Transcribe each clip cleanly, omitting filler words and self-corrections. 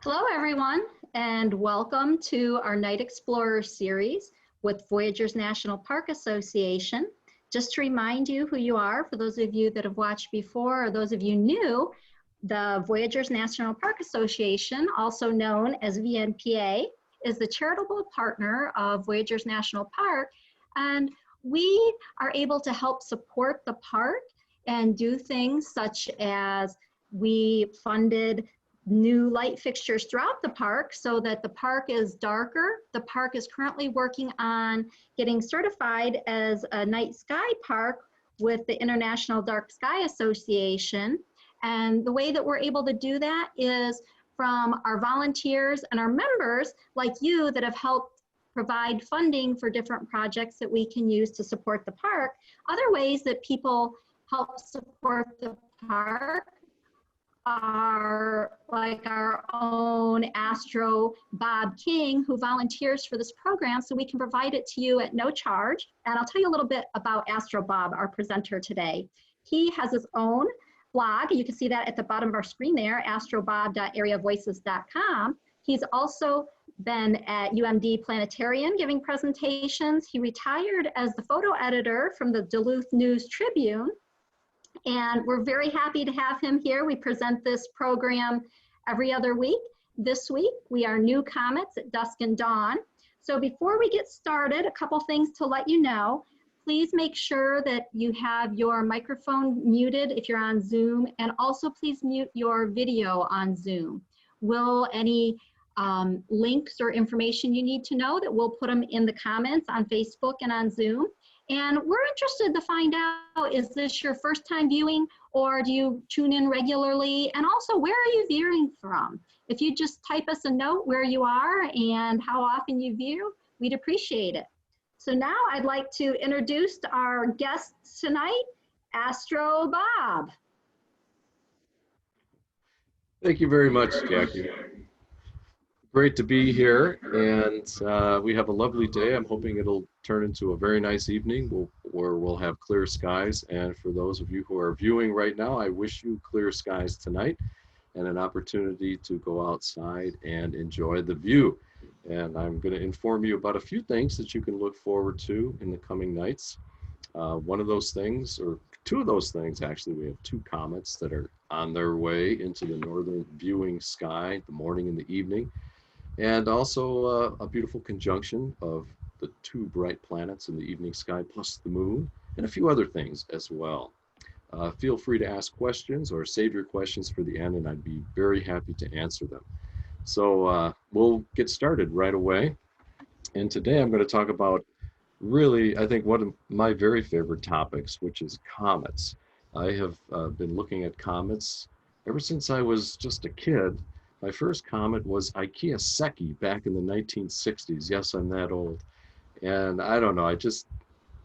Hello, everyone, and welcome to our Night Explorer series with Voyageurs National Park Association. Just to remind you who you are, for those of you that have watched before or those of you new, the Voyageurs National Park Association, also known as VNPA, is the charitable partner of Voyageurs National Park, and we are able to help support the park and do things such as we funded new light fixtures throughout the park so that the park is darker. The park is currently working on getting certified as a night sky park with the International Dark Sky Association. And the way that we're able to do that is from our volunteers and our members like you that have helped provide funding for different projects that we can use to support the park. Other ways that people help support the park are like our own Astro Bob King, who volunteers for this program so we can provide it to you at no charge. And I'll tell you a little bit about Astro Bob, our presenter today. He has his own blog. You can see that at the bottom of our screen there, astrobob.areavoices.com. He's also been at UMD Planetarium giving presentations. He retired as the photo editor from the Duluth News Tribune. And we're very happy to have him here. We present this program every other week. This week, we are new comets at dusk and dawn. So before we get started, a couple things to let you know. Please make sure that you have your microphone muted if you're on Zoom, and also please mute your video on Zoom. Will any links or information you need to know, that we'll put them in the comments on Facebook and on Zoom. And we're interested to find out, is this your first time viewing or do you tune in regularly? And also, where are you viewing from? If you just type us a note where you are and how often you view, we'd appreciate it. So now I'd like to introduce our guests tonight, Astro Bob. Thank you very much, Jackie. Great to be here, and we have a lovely day. I'm hoping it'll turn into a very nice evening where we'll have clear skies. And for those of you who are viewing right now, I wish you clear skies tonight and an opportunity to go outside and enjoy the view. And I'm going to inform you about a few things that you can look forward to in the coming nights. One of those things, or two of those things actually, we have two comets that are on their way into the northern viewing sky, the morning and the evening. And also a beautiful conjunction of the two bright planets in the evening sky, plus the moon, and a few other things as well. Feel free to ask questions or save your questions for the end, and I'd be very happy to answer them. So we'll get started right away. And today I'm going to talk about really, I think, one of my very favorite topics, which is comets. I have been looking at comets ever since I was just a kid. My first comet was Ikea Secchi back in the 1960s. Yes, I'm that old. And I don't know, I just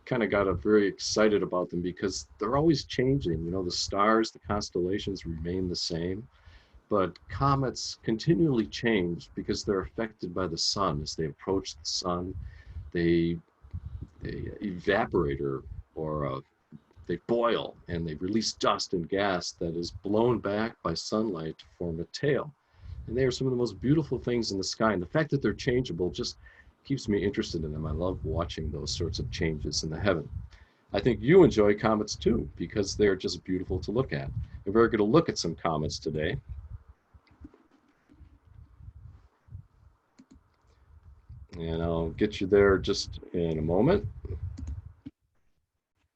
kind of got very excited about them because they're always changing. You know, the stars, the constellations remain the same, but comets continually change because they're affected by the sun. As they approach the sun, they evaporate or they boil, and they release dust and gas that is blown back by sunlight to form a tail. And they are some of the most beautiful things in the sky. And the fact that they're changeable just keeps me interested in them. I love watching those sorts of changes in the heaven. I think you enjoy comets too, because they're just beautiful to look at. And we're going to look at some comets today. And I'll get you there just in a moment.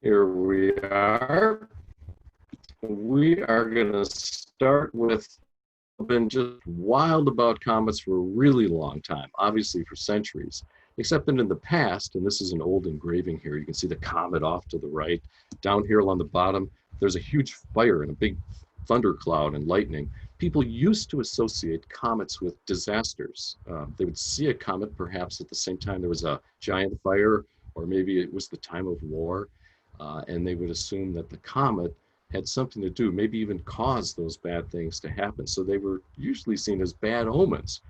Here we are. We are going to start with, been just wild about comets for a really long time, obviously for centuries, except that in the past, and this is an old engraving here, you can see the comet off to the right. Down here along the bottom, there's a huge fire and a big thundercloud and lightning. People used to associate comets with disasters. They would see a comet perhaps at the same time there was a giant fire, or maybe it was the time of war, and they would assume that the comet had something to do, maybe even caused those bad things to happen. So they were usually seen as bad omens.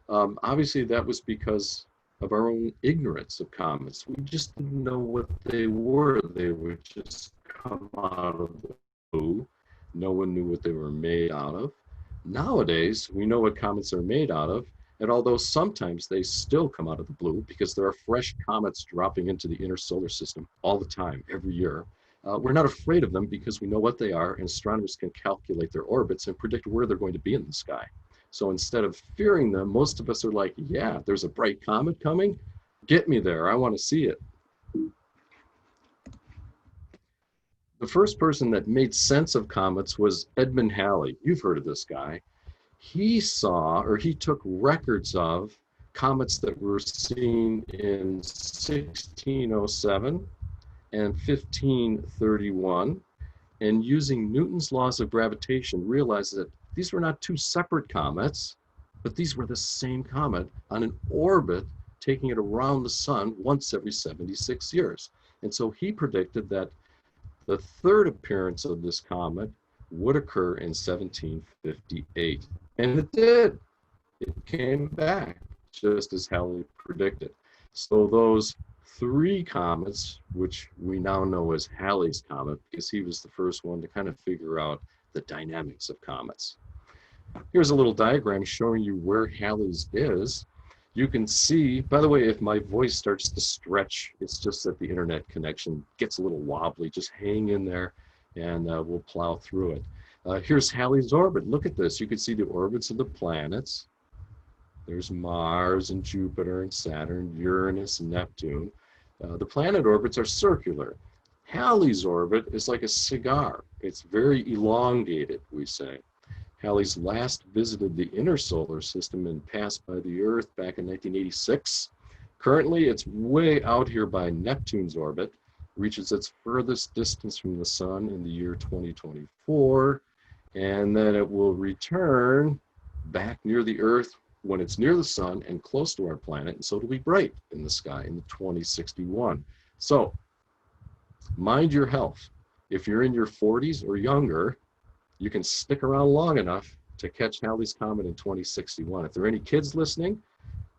Obviously, that was because of our own ignorance of comets. We just didn't know what they were. They would just come out of the blue. No one knew what they were made out of. Nowadays, we know what comets are made out of, and although sometimes they still come out of the blue because there are fresh comets dropping into the inner solar system all the time, every year, we're not afraid of them because we know what they are, and astronomers can calculate their orbits and predict where they're going to be in the sky. So instead of fearing them, most of us are like, yeah, there's a bright comet coming. Get me there. I want to see it. The first person that made sense of comets was Edmund Halley. You've heard of this guy. He saw, or he took records of comets that were seen in 1607 and 1531, and using Newton's laws of gravitation realized that these were not two separate comets, but these were the same comet on an orbit taking it around the sun once every 76 years. And so he predicted that the third appearance of this comet would occur in 1758. And it did. It came back just as Halley predicted. So those three comets, which we now know as Halley's Comet, because he was the first one to kind of figure out the dynamics of comets. Here's a little diagram showing you where Halley's is. You can see, by the way, if my voice starts to stretch, it's just that the internet connection gets a little wobbly. Just hang in there and we'll plow through it. Here's Halley's orbit. Look at this. You can see the orbits of the planets. There's Mars and Jupiter and Saturn, Uranus and Neptune. The planet orbits are circular. Halley's orbit is like a cigar. It's very elongated, we say. Halley's last visited the inner solar system and passed by the Earth back in 1986. Currently, it's way out here by Neptune's orbit, reaches its furthest distance from the sun in the year 2024, and then it will return back near the Earth when it's near the sun and close to our planet, and so it'll be bright in the sky in 2061. So, mind your health. If you're in your 40s or younger, you can stick around long enough to catch Halley's Comet in 2061. If there are any kids listening,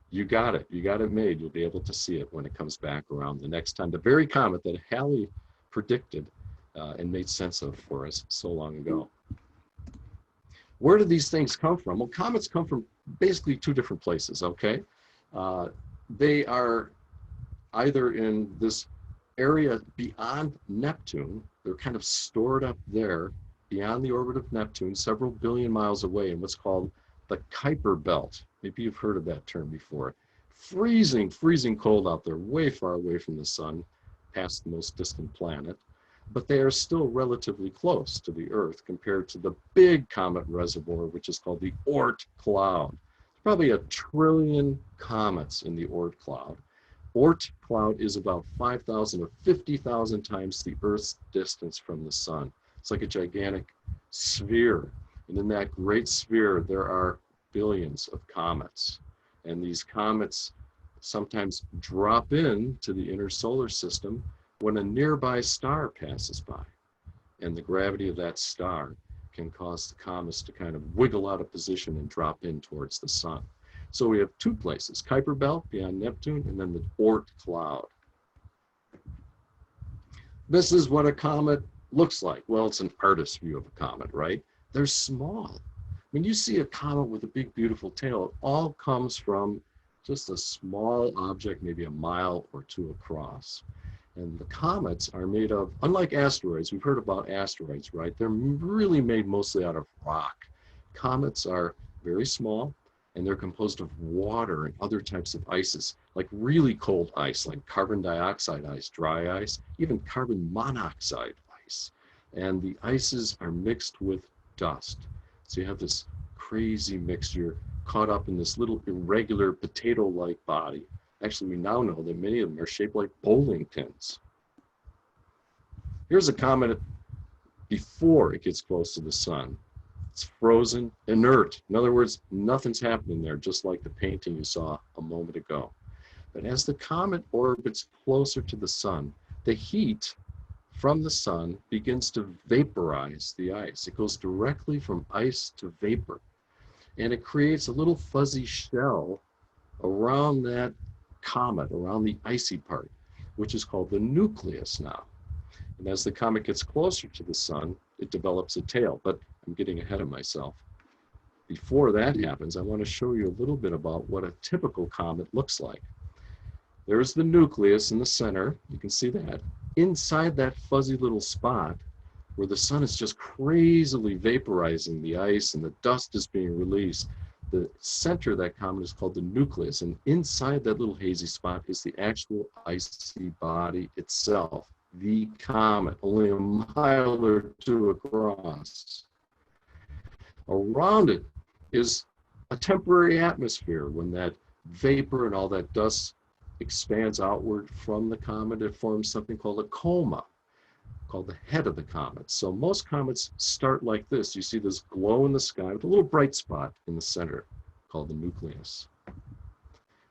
you got it. You got it made. You'll be able to see it when it comes back around the next time. The very comet that Halley predicted and made sense of for us so long ago. Where do these things come from? Well, comets come from basically two different places, okay? They are either in this area beyond Neptune. They're kind of stored up there beyond the orbit of Neptune, several billion miles away in what's called the Kuiper Belt. Maybe you've heard of that term before. Freezing, freezing cold out there, way far away from the sun, past the most distant planet. But they are still relatively close to the Earth compared to the big comet reservoir, which is called the Oort cloud. Probably 1 trillion comets in the Oort cloud. Oort cloud is about 5,000 or 50,000 times the Earth's distance from the sun. It's like a gigantic sphere. And in that great sphere, there are billions of comets. And these comets sometimes drop into the inner solar system when a nearby star passes by. And the gravity of that star can cause the comets to kind of wiggle out of position and drop in towards the sun. So we have two places, Kuiper Belt beyond Neptune, and then the Oort cloud. This is what a comet looks like. Well, it's an artist's view of a comet, right? They're small. When you see a comet with a big, beautiful tail, it all comes from just a small object, maybe a mile or two across. And the comets are made of, unlike asteroids, we've heard about asteroids, right? They're really made mostly out of rock. Comets are very small, and they're composed of water and other types of ices, like really cold ice, like carbon dioxide ice, dry ice, even carbon monoxide ice. And the ices are mixed with dust. So you have this crazy mixture caught up in this little irregular potato-like body. Actually, we now know that many of them are shaped like bowling pins. Here's a comet before it gets close to the sun. It's frozen, inert. In other words, nothing's happening there, just like the painting you saw a moment ago. But as the comet orbits closer to the sun, the heat from the sun begins to vaporize the ice. It goes directly from ice to vapor. And it creates a little fuzzy shell around that comet, around the icy part, which is called the nucleus now. And as the comet gets closer to the sun, it develops a tail, but I'm getting ahead of myself. before that happens, I want to show you a little bit about what a typical comet looks like. There's the nucleus in the center. You can see that. Inside that fuzzy little spot where the sun is just crazily vaporizing the ice and the dust is being released, the center of that comet is called the nucleus. And inside that little hazy spot is the actual icy body itself, the comet, only a mile or two across. Around it is a temporary atmosphere. When that vapor and all that dust expands outward from the comet, it forms something called a coma, called the head of the comet. So most comets start like this. You see this glow in the sky with a little bright spot in the center called the nucleus.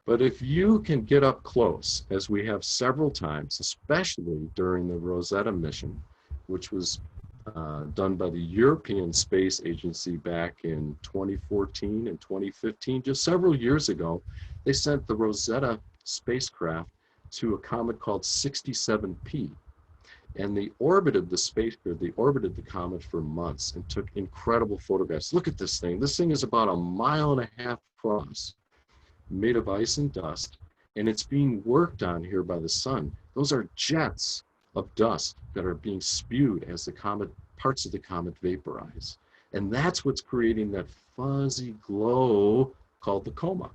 But if you can get up close, as we have several times, especially during the Rosetta mission, which was done by the European Space Agency back in 2014 and 2015, just several years ago, they sent the Rosetta spacecraft to a comet called 67P. And they orbited the comet for months and took incredible photographs. Look at this thing. This thing is about 1.5 miles across, made of ice and dust, and it's being worked on here by the sun. Those are jets of dust that are being spewed as the comet, parts of the comet vaporize. And that's what's creating that fuzzy glow called the coma.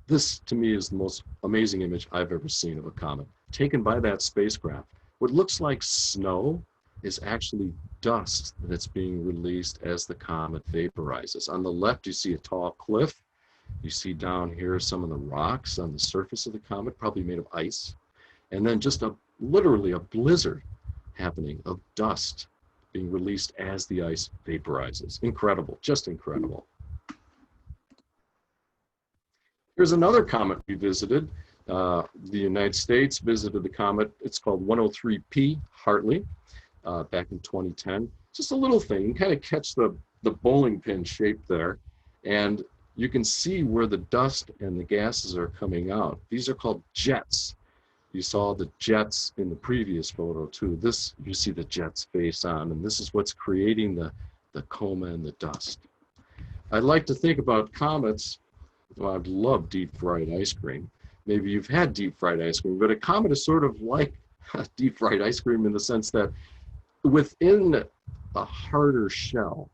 This, to me, is the most amazing image I've ever seen of a comet, taken by that spacecraft. What looks like snow is actually dust that's being released as the comet vaporizes. On the left, you see a tall cliff. You see down here some of the rocks on the surface of the comet, probably made of ice. And then just literally a blizzard happening of dust being released as the ice vaporizes. Incredible, just incredible. Here's another comet we visited. The United States visited the comet. It's called 103P, Hartley, back in 2010. Just a little thing. You can kind of catch the bowling pin shape there. And you can see where the dust and the gases are coming out. These are called jets. You saw the jets in the previous photo too. This, you see the jets face on, and this is what's creating the coma and the dust. I'd like to think about comets. Well, I'd love deep fried ice cream. Maybe you've had deep fried ice cream, but a comet is sort of like deep fried ice cream in the sense that within a harder shell,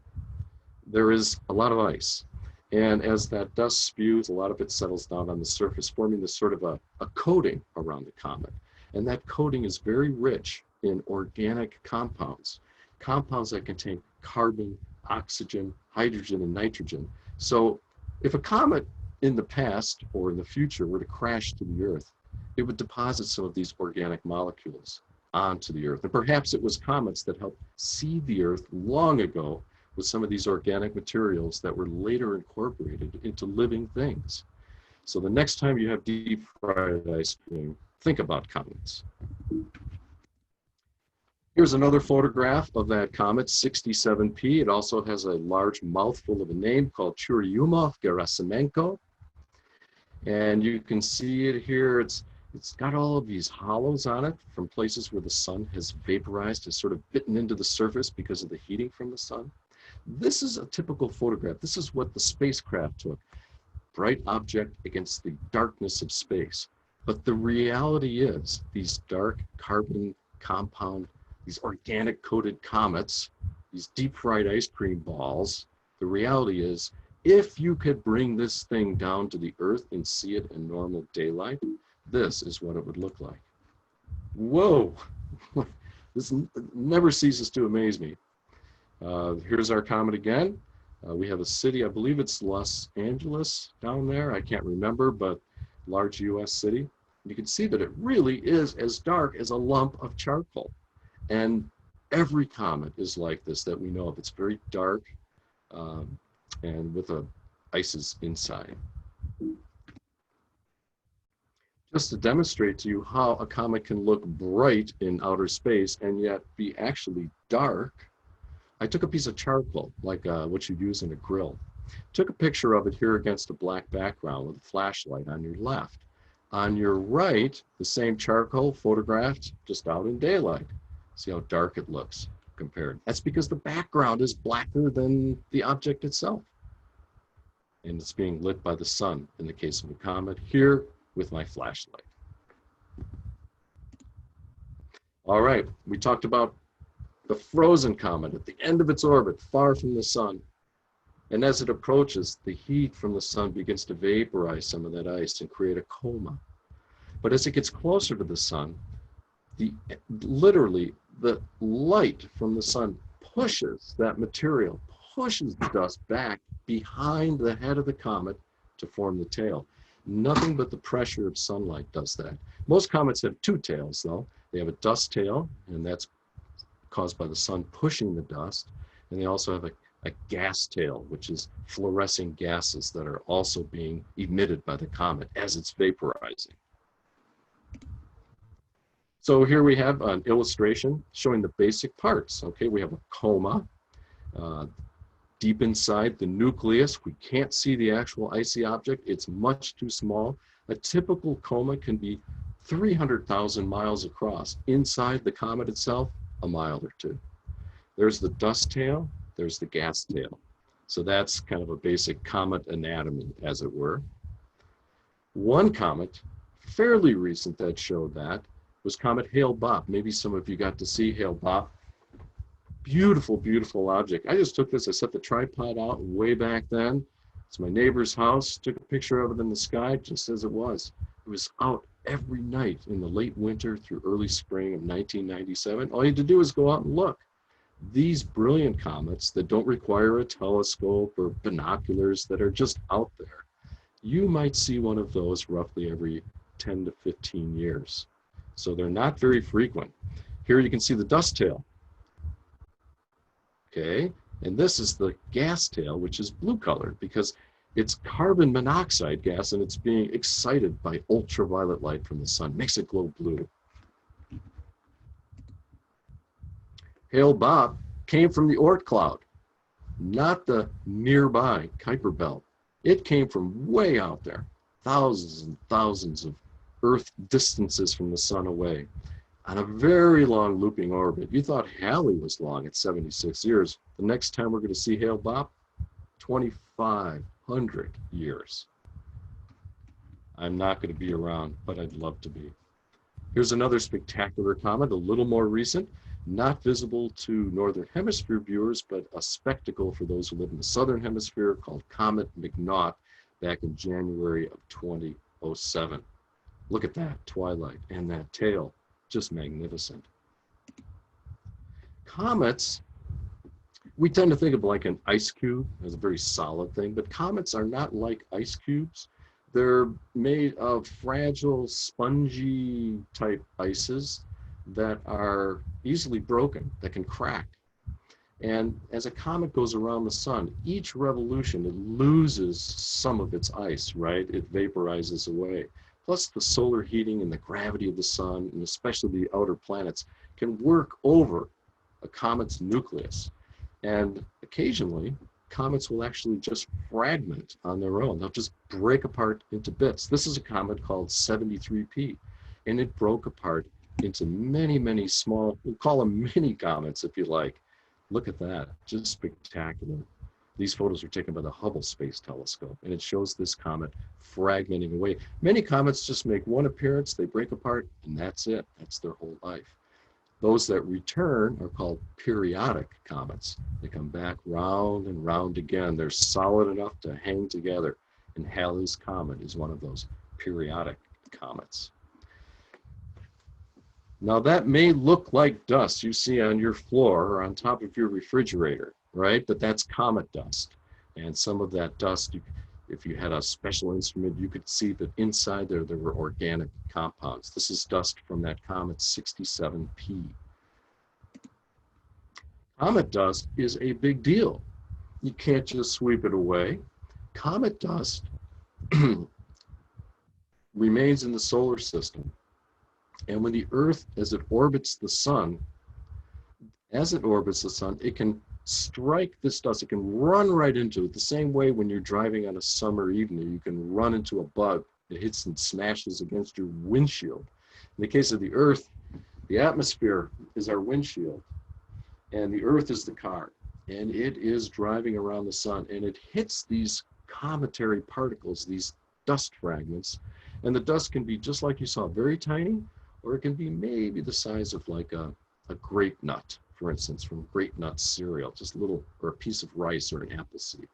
there is a lot of ice. And as that dust spews, a lot of it settles down on the surface, forming this sort of a coating around the comet. And that coating is very rich in organic compounds, compounds that contain carbon, oxygen, hydrogen, and nitrogen. So if a comet in the past or in the future were to crash to the Earth, it would deposit some of these organic molecules onto the Earth. And perhaps it was comets that helped seed the Earth long ago with some of these organic materials that were later incorporated into living things. So the next time you have deep fried ice cream, think about comets. Here's another photograph of that comet, 67P. It also has a large mouthful of a name called Churyumov-Gerasimenko. And you can see it here. It's got all of these hollows on it from places where the sun has vaporized, has sort of bitten into the surface because of the heating from the sun. This is a typical photograph. This is what the spacecraft took. Bright object against the darkness of space. But the reality is these dark carbon compound, these organic coated comets, these deep fried ice cream balls, the reality is if you could bring this thing down to the Earth and see it in normal daylight, this is what it would look like. Whoa, this never ceases to amaze me. Here's our comet again. We have a city, I believe it's Los Angeles down there. I can't remember, but large US city. You can see that it really is as dark as a lump of charcoal. And every comet is like this that we know of. It's very dark and with ices inside. Just to demonstrate to you how a comet can look bright in outer space and yet be actually dark, I took a piece of charcoal, like what you use in a grill. Took a picture of it here against a black background with a flashlight on your left. On your right, the same charcoal photographed just out in daylight. See how dark it looks compared. That's because the background is blacker than the object itself. and it's being lit by the sun in the case of a comet, here with my flashlight. All right, we talked about the frozen comet at the end of its orbit, far from the sun. And as it approaches, the heat from the sun begins to vaporize some of that ice and create a coma. But as it gets closer to the sun, literally the light from the sun pushes that material, pushes the dust back behind the head of the comet to form the tail. Nothing but the pressure of sunlight does that. Most comets have two tails, though. They have a dust tail, and that's caused by the sun pushing the dust. And they also have a gas tail, which is fluorescing gases that are also being emitted by the comet as it's vaporizing. So here we have an illustration showing the basic parts. Okay, we have a coma. Deep inside the nucleus, we can't see the actual icy object. It's much too small. A typical coma can be 300,000 miles across. Inside the comet itself, a mile or two. There's the dust tail, there's the gas tail. So that's kind of a basic comet anatomy, as it were. One comet, fairly recent, that showed that was Comet Hale Bopp. Maybe some of you got to see Hale Bopp. Beautiful, beautiful object. I just took this, I set the tripod out way back then. It's my neighbor's house, took a picture of it in the sky just as it was. It was out every night in the late winter through early spring of 1997. All you had to do is go out and look. These brilliant comets that don't require a telescope or binoculars, that are just out there, you might see one of those roughly every 10 to 15 years. So they're not very frequent. Here you can see the dust tail. Okay, and this is the gas tail, which is blue colored because it's carbon monoxide gas and it's being excited by ultraviolet light from the sun, makes it glow blue. Hale Bopp came from the Oort cloud, not the nearby Kuiper belt. It came from way out there, thousands and thousands of Earth distances from the sun away, on a very long looping orbit. You thought Halley was long at 76 years. The next time we're going to see Hale Bopp, 2,500 years. I'm not going to be around, but I'd love to be. Here's another spectacular comet, a little more recent, not visible to Northern Hemisphere viewers, but a spectacle for those who live in the Southern Hemisphere, called Comet McNaught, back in January of 2007. Look at that twilight and that tail, just magnificent. Comets, we tend to think of like an ice cube as a very solid thing, but comets are not like ice cubes. They're made of fragile, spongy type ices that are easily broken, that can crack. And as a comet goes around the sun, each revolution, it loses some of its ice, right? It vaporizes away. Plus the solar heating and the gravity of the sun, and especially the outer planets, can work over a comet's nucleus. And occasionally, comets will actually just fragment on their own. They'll just break apart into bits. This is a comet called 73P, and it broke apart into many, many small, we'll call them mini comets if you like. Look at that, just spectacular. These photos were taken by the Hubble Space Telescope, and it shows this comet fragmenting away. Many comets just make one appearance, they break apart, and that's it. That's their whole life. Those that return are called periodic comets. They come back round and round again. They're solid enough to hang together, and Halleys Comet is one of those periodic comets. Now that may look like dust you see on your floor or on top of your refrigerator, right? But that's comet dust. And some of that dust, if you had a special instrument, you could see that inside there were organic compounds. This is dust from that comet 67P. Comet dust is a big deal. You can't just sweep it away. Comet dust remains in the solar system. And when the Earth, as it orbits the sun, it can strike this dust. It can run right into it. The same way when you're driving on a summer evening, you can run into a bug that hits and smashes against your windshield. In the case of the Earth, the atmosphere is our windshield, and the Earth is the car. And it is driving around the sun, and it hits these cometary particles, these dust fragments. And the dust can be just like you saw, very tiny, or it can be maybe the size of like a grape nut, for instance, from grape nut cereal, just a little, or a piece of rice or an apple seed.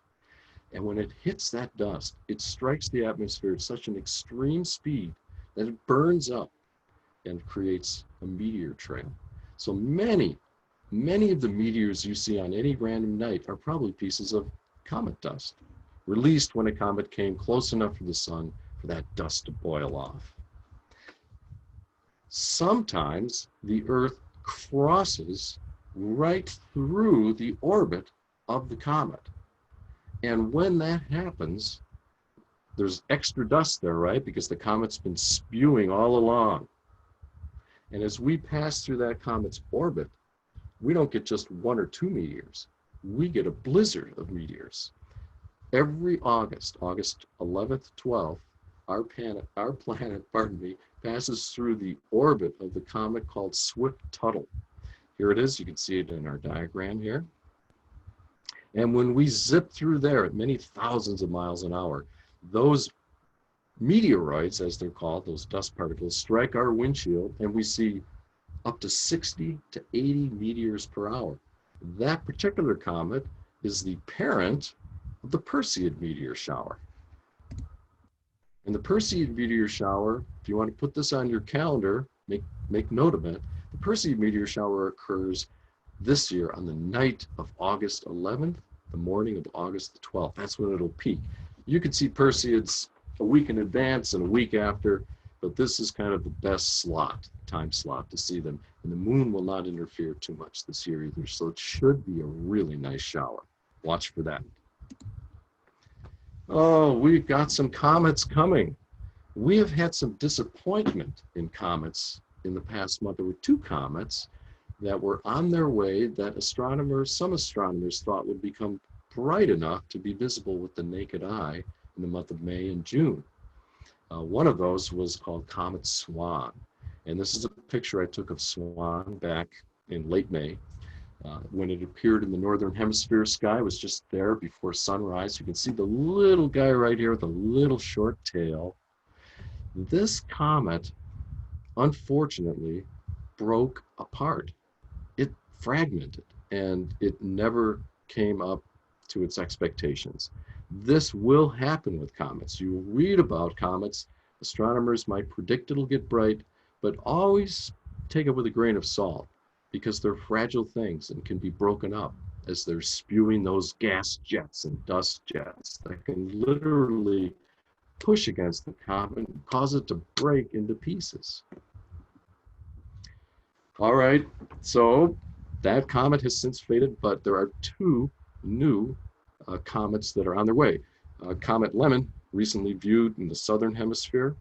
And when it hits that dust, it strikes the atmosphere at such an extreme speed that it burns up and creates a meteor trail. So many of the meteors you see on any random night are probably pieces of comet dust, released when a comet came close enough to the sun for that dust to boil off. Sometimes the Earth crosses right through the orbit of the comet. And when that happens, there's extra dust there, right? Because the comet's been spewing all along. And as we pass through that comet's orbit, we don't get just 1 or 2 meteors. We get a blizzard of meteors. Every August 11th, 12th, our planet, passes through the orbit of the comet called Swift-Tuttle. Here it is, you can see it in our diagram here. And when we zip through there at many thousands of miles an hour, those meteoroids, as they're called, those dust particles, strike our windshield, and we see up to 60 to 80 meteors per hour. That particular comet is the parent of the Perseid meteor shower. And the Perseid meteor shower, if you want to put this on your calendar, make note of it, the Perseid meteor shower occurs this year on the night of August 11th, the morning of August the 12th. That's when it'll peak. You can see Perseids a week in advance and a week after, but this is kind of the best time slot to see them. And the moon will not interfere too much this year either, so it should be a really nice shower. Watch for that. Oh, we've got some comets coming. We have had some disappointment in comets in the past month. There were 2 comets that were on their way that some astronomers thought would become bright enough to be visible with the naked eye in the month of May and June. One of those was called Comet Swan. And this is a picture I took of Swan back in late May. When it appeared in the northern hemisphere sky, it was just there before sunrise. You can see the little guy right here with a little short tail. This comet, unfortunately, broke apart. It fragmented, and it never came up to its expectations. This will happen with comets. You read about comets. Astronomers might predict it'll get bright, but always take it with a grain of salt, because they're fragile things and can be broken up as they're spewing those gas jets and dust jets that can literally push against the comet and cause it to break into pieces. All right, so that comet has since faded, but there are 2 new comets that are on their way. Comet Lemmon, recently viewed in the southern hemisphere,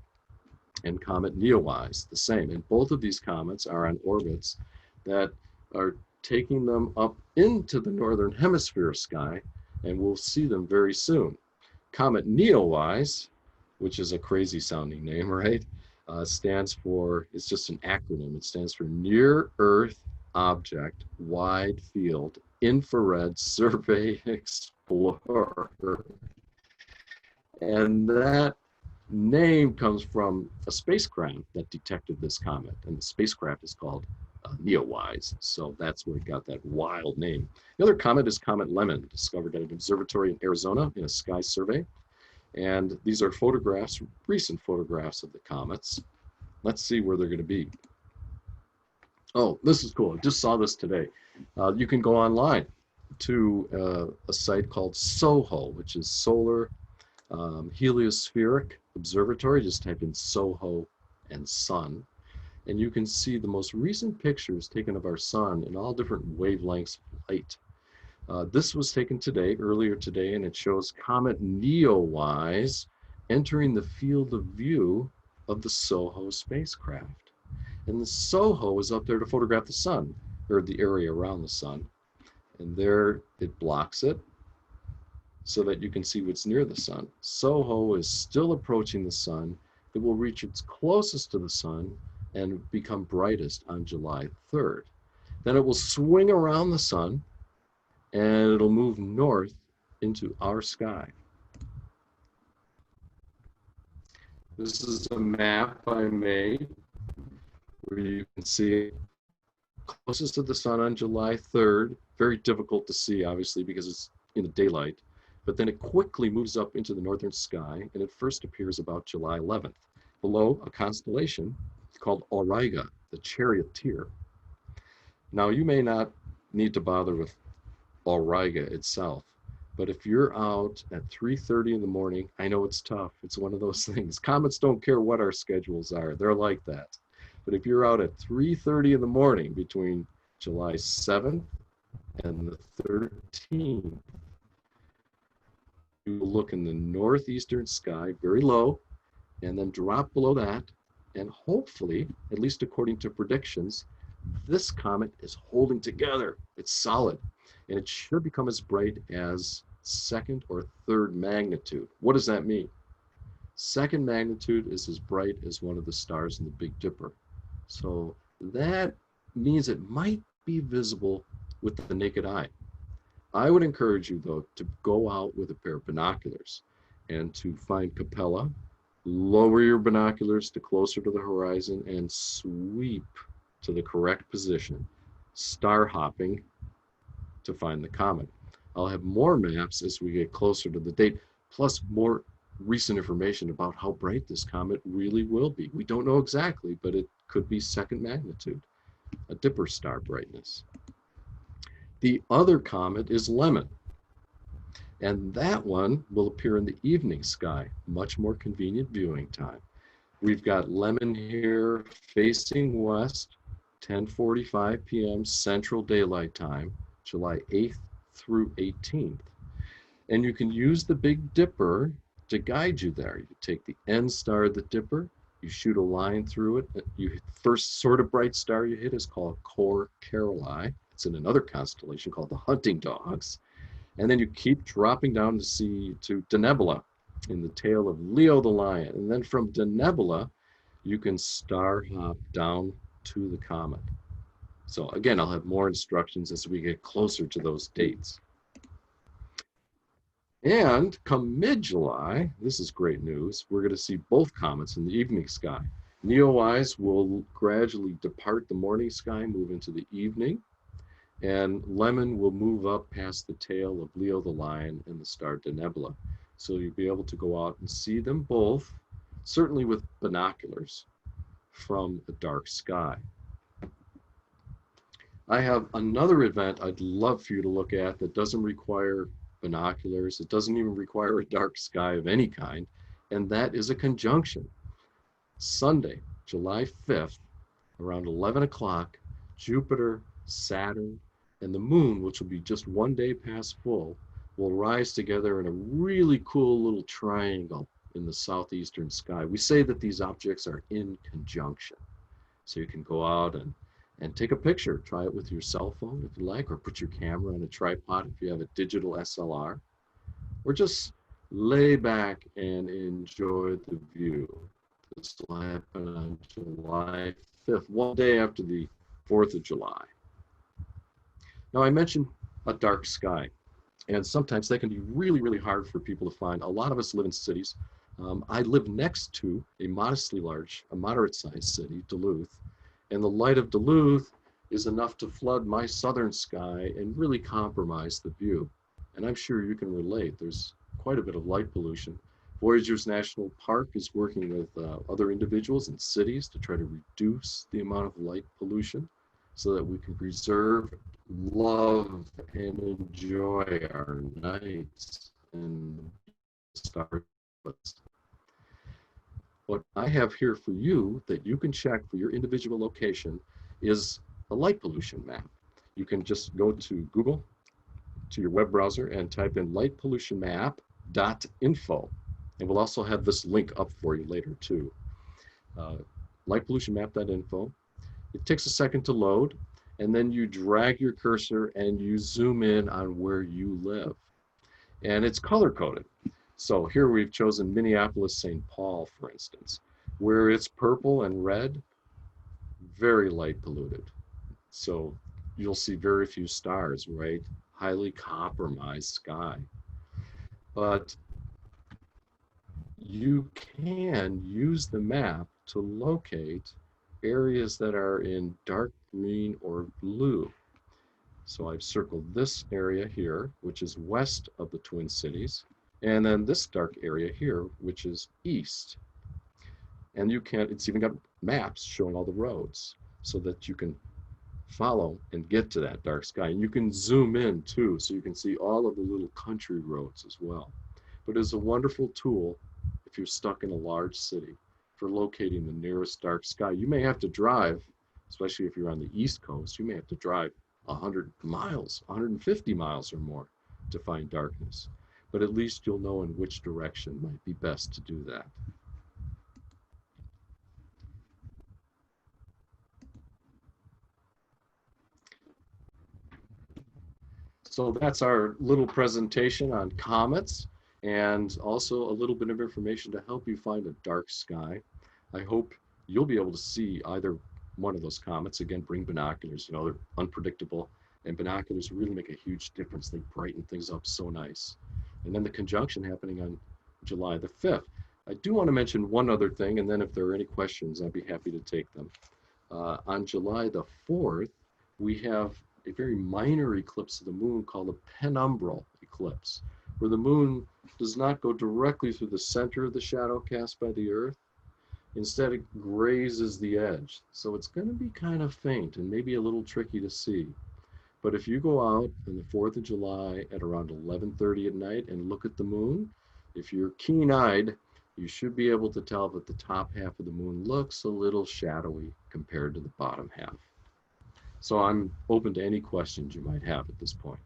and Comet NEOWISE, the same. And both of these comets are on orbits that are taking them up into the northern hemisphere sky, and we'll see them very soon. Comet NEOWISE, which is a crazy sounding name, right? Stands for, it's just an acronym. It stands for Near Earth Object Wide Field Infrared Survey Explorer. And that name comes from a spacecraft that detected this comet, and the spacecraft is called NEOWISE, so that's where it got that wild name. The other comet is Comet Lemmon, discovered at an observatory in Arizona in a sky survey. And these are photographs, recent photographs of the comets. Let's see where they're going to be. Oh, this is cool. I just saw this today. You can go online to a site called SOHO, which is Solar Heliospheric Observatory. Just type in SOHO and sun, and you can see the most recent pictures taken of our sun in all different wavelengths of light. This was taken today, earlier today, and it shows Comet NEOWISE entering the field of view of the SOHO spacecraft. And the SOHO is up there to photograph the sun, or the area around the sun. And there it blocks it so that you can see what's near the sun. SOHO is still approaching the sun. It will reach its closest to the sun and become brightest on July 3rd. Then it will swing around the sun, and it'll move north into our sky. This is a map I made where you can see closest to the sun on July 3rd. Very difficult to see, obviously, because it's in the daylight. But then it quickly moves up into the northern sky, and it first appears about July 11th, below a constellation called Auriga, the Charioteer. Now, you may not need to bother with Auriga itself, but if you're out at 3:30 in the morning, I know it's tough. It's one of those things. Comets don't care what our schedules are. They're like that. But if you're out at 3:30 in the morning between July 7th and the 13th, you will look in the northeastern sky very low and then drop below that. And hopefully, at least according to predictions, this comet is holding together. It's solid. And it should become as bright as second or third magnitude. What does that mean? Second magnitude is as bright as one of the stars in the Big Dipper. So that means it might be visible with the naked eye. I would encourage you, though, to go out with a pair of binoculars and to find Capella, lower your binoculars to closer to the horizon, and sweep to the correct position, star hopping to find the comet. I'll have more maps as we get closer to the date, plus more recent information about how bright this comet really will be. We don't know exactly, but it could be second magnitude, a Dipper star brightness. The other comet is Lemmon, and that one will appear in the evening sky, much more convenient viewing time. We've got Lemmon here facing west, 10:45 p.m. Central Daylight Time, July 8th through 18th. And you can use the Big Dipper to guide you there. You take the end star of the Dipper, you shoot a line through it. You first sort of bright star you hit is called Cor Caroli. It's in another constellation called the Hunting Dogs. And then you keep dropping down to see to Denebula in the tail of Leo the Lion. And then from Denebula, you can star hop down to the comet. So again, I'll have more instructions as we get closer to those dates. And come mid-July, this is great news, we're going to see both comets in the evening sky. NEOWISE will gradually depart the morning sky, move into the evening, and Lemmon will move up past the tail of Leo the Lion and the star Denebula. So you'll be able to go out and see them both, certainly with binoculars, from a dark sky. I have another event I'd love for you to look at that doesn't require binoculars. It doesn't even require a dark sky of any kind, and that is a conjunction. Sunday, July 5th, around 11 o'clock, Jupiter, Saturn, and the moon, which will be just one day past full, will rise together in a really cool little triangle in the southeastern sky. We say that these objects are in conjunction. So you can go out and take a picture. Try it with your cell phone if you like, or put your camera on a tripod if you have a digital SLR, or just lay back and enjoy the view. This will happen on July 5th, one day after the 4th of July. Now, I mentioned a dark sky, and sometimes that can be really, really hard for people to find. A lot of us live in cities. I live next to a moderate-sized city, Duluth, and the light of Duluth is enough to flood my southern sky and really compromise the view. And I'm sure you can relate. There's quite a bit of light pollution. Voyageurs National Park is working with other individuals and cities to try to reduce the amount of light pollution so that we can preserve, love, and enjoy our nights and stars. What I have here for you that you can check for your individual location is a light pollution map. You can just go to Google, to your web browser, and type in lightpollutionmap.info. And we'll also have this link up for you later too. Lightpollutionmap.info. It takes a second to load, and then you drag your cursor and you zoom in on where you live. And it's color-coded. So here we've chosen Minneapolis, St. Paul, for instance, where it's purple and red, very light polluted. So you'll see very few stars, right? Highly compromised sky. But you can use the map to locate areas that are in dark green or blue. So I've circled this area here, which is west of the Twin Cities, and then this dark area here, which is east. And you can, it's even got maps showing all the roads so that you can follow and get to that dark sky. And you can zoom in too, so you can see all of the little country roads as well. But it's a wonderful tool if you're stuck in a large city for locating the nearest dark sky. You may have to drive, especially if you're on the East Coast, you may have to drive 100 miles, 150 miles or more to find darkness. But at least you'll know in which direction might be best to do that. So that's our little presentation on comets, and also a little bit of information to help you find a dark sky. I hope you'll be able to see either one of those comets. Again, bring binoculars. You know, they're unpredictable, and binoculars really make a huge difference. They brighten things up so nice. And then the conjunction happening on July the 5th. I do want to mention one other thing, and then if there are any questions, I'd be happy to take them. On July the 4th, we have a very minor eclipse of the moon called a penumbral eclipse, where the moon does not go directly through the center of the shadow cast by the Earth. Instead, it grazes the edge. So it's going to be kind of faint and maybe a little tricky to see. But if you go out on the 4th of July at around 11:30 at night and look at the moon, if you're keen-eyed, you should be able to tell that the top half of the moon looks a little shadowy compared to the bottom half. So I'm open to any questions you might have at this point.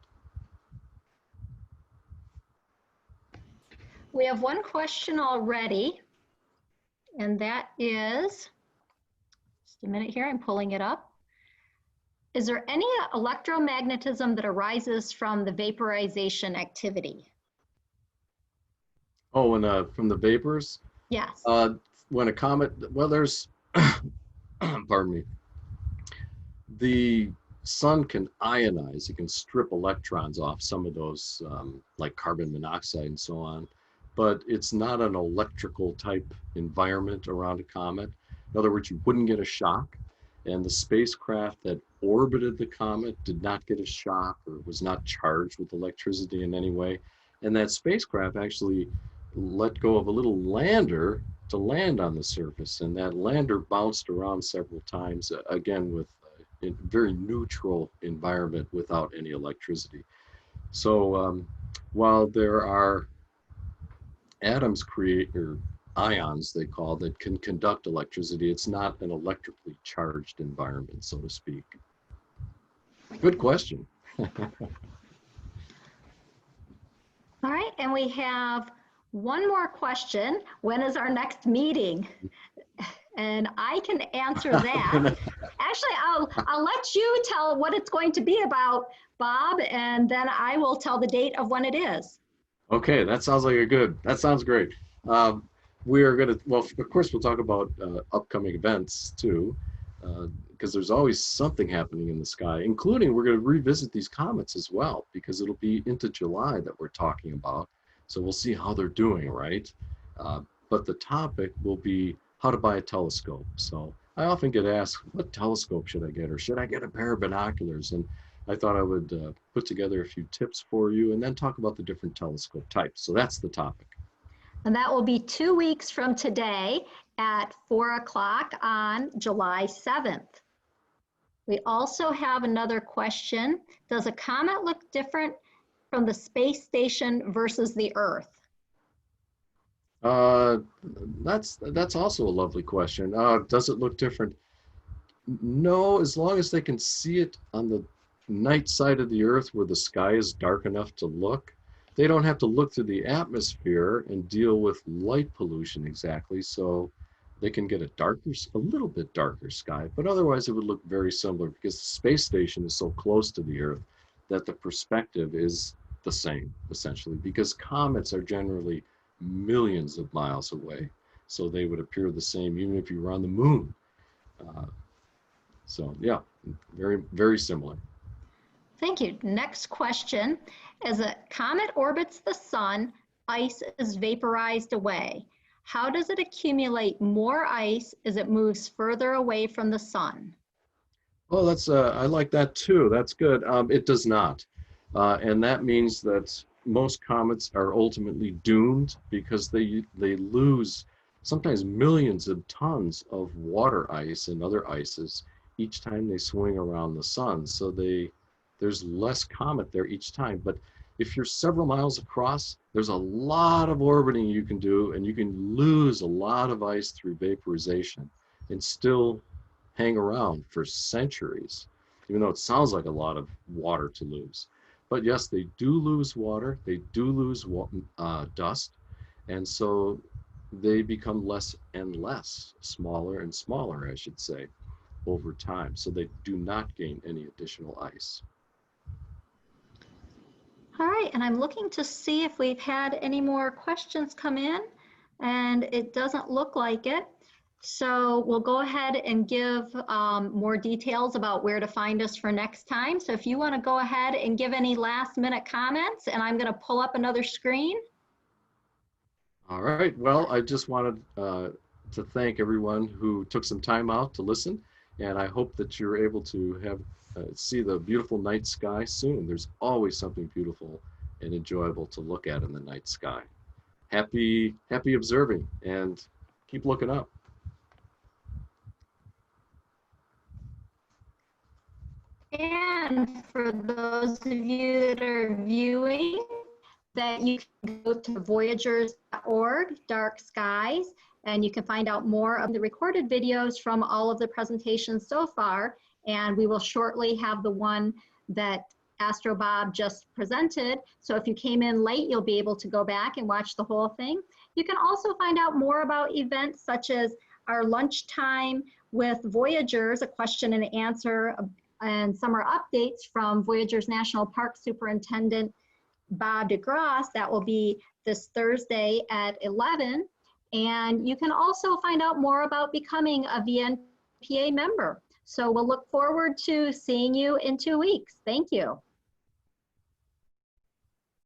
We have one question already, and that is, just a minute here, I'm pulling it up. Is there any electromagnetism that arises from the vaporization activity? Oh, and from the vapors? Yes. When a comet, well, there's, pardon me, the sun can ionize. It can strip electrons off some of those, like carbon monoxide and so on. But it's not an electrical type environment around a comet. In other words, you wouldn't get a shock. And the spacecraft that orbited the comet did not get a shock or was not charged with electricity in any way. And that spacecraft actually let go of a little lander to land on the surface. And that lander bounced around several times, again, with a very neutral environment without any electricity. So while there are atoms or ions, they call, that can conduct electricity, it's not an electrically charged environment, so to speak. Good question. All right, and we have one more question. When is our next meeting? And I can answer that. Actually, I'll let you tell what it's going to be about, Bob, and then I will tell the date of when it is. Okay, that sounds like that sounds great. We are going to, well, of course, we'll talk about upcoming events too, because there's always something happening in the sky, including we're going to revisit these comets as well, because it'll be into July that we're talking about. So we'll see how they're doing, right? But the topic will be how to buy a telescope. So I often get asked, what telescope should I get? Or should I get a pair of binoculars? And I thought I would put together a few tips for you and then talk about the different telescope types. So that's the topic. And that will be 2 weeks from today at 4 o'clock on July 7th. We also have another question. Does a comet look different from the space station versus the Earth? That's also a lovely question. Does it look different? No, as long as they can see it on the night side of the Earth where the sky is dark enough to look. They don't have to look through the atmosphere and deal with light pollution exactly, so they can get a little bit darker sky, but otherwise it would look very similar because the space station is so close to the Earth that the perspective is the same, essentially, because comets are generally millions of miles away, so they would appear the same even if you were on the moon. So yeah, very, very similar. Thank you. Next question. As a comet orbits the sun, ice is vaporized away. How does it accumulate more ice as it moves further away from the sun? Oh, that's I like that too. That's good. It does not, and that means that most comets are ultimately doomed because they lose sometimes millions of tons of water ice and other ices each time they swing around the sun. So there's less comet there each time. But if you're several miles across, there's a lot of orbiting you can do, and you can lose a lot of ice through vaporization and still hang around for centuries, even though it sounds like a lot of water to lose. But yes, they do lose water, they do lose dust, and so they become less and less, smaller and smaller, I should say, over time. So they do not gain any additional ice. All right, and I'm looking to see if we've had any more questions come in, and it doesn't look like it. So we'll go ahead and give more details about where to find us for next time. So if you want to go ahead and give any last minute comments, and I'm going to pull up another screen. All right, well, I just wanted to thank everyone who took some time out to listen, and I hope that you're able to have see the beautiful night sky soon. There's always something beautiful and enjoyable to look at in the night sky. Happy observing, and keep looking up. And for those of you that are viewing, that you can go to voyagers.org, dark skies, and you can find out more of the recorded videos from all of the presentations so far. And we will shortly have the one that Astro Bob just presented. So if you came in late, you'll be able to go back and watch the whole thing. You can also find out more about events such as our lunchtime with Voyagers, a question and answer, and summer updates from Voyagers National Park Superintendent Bob DeGrosse. That will be this Thursday at 11. And you can also find out more about becoming a VNPA member. So we'll look forward to seeing you in 2 weeks. Thank you.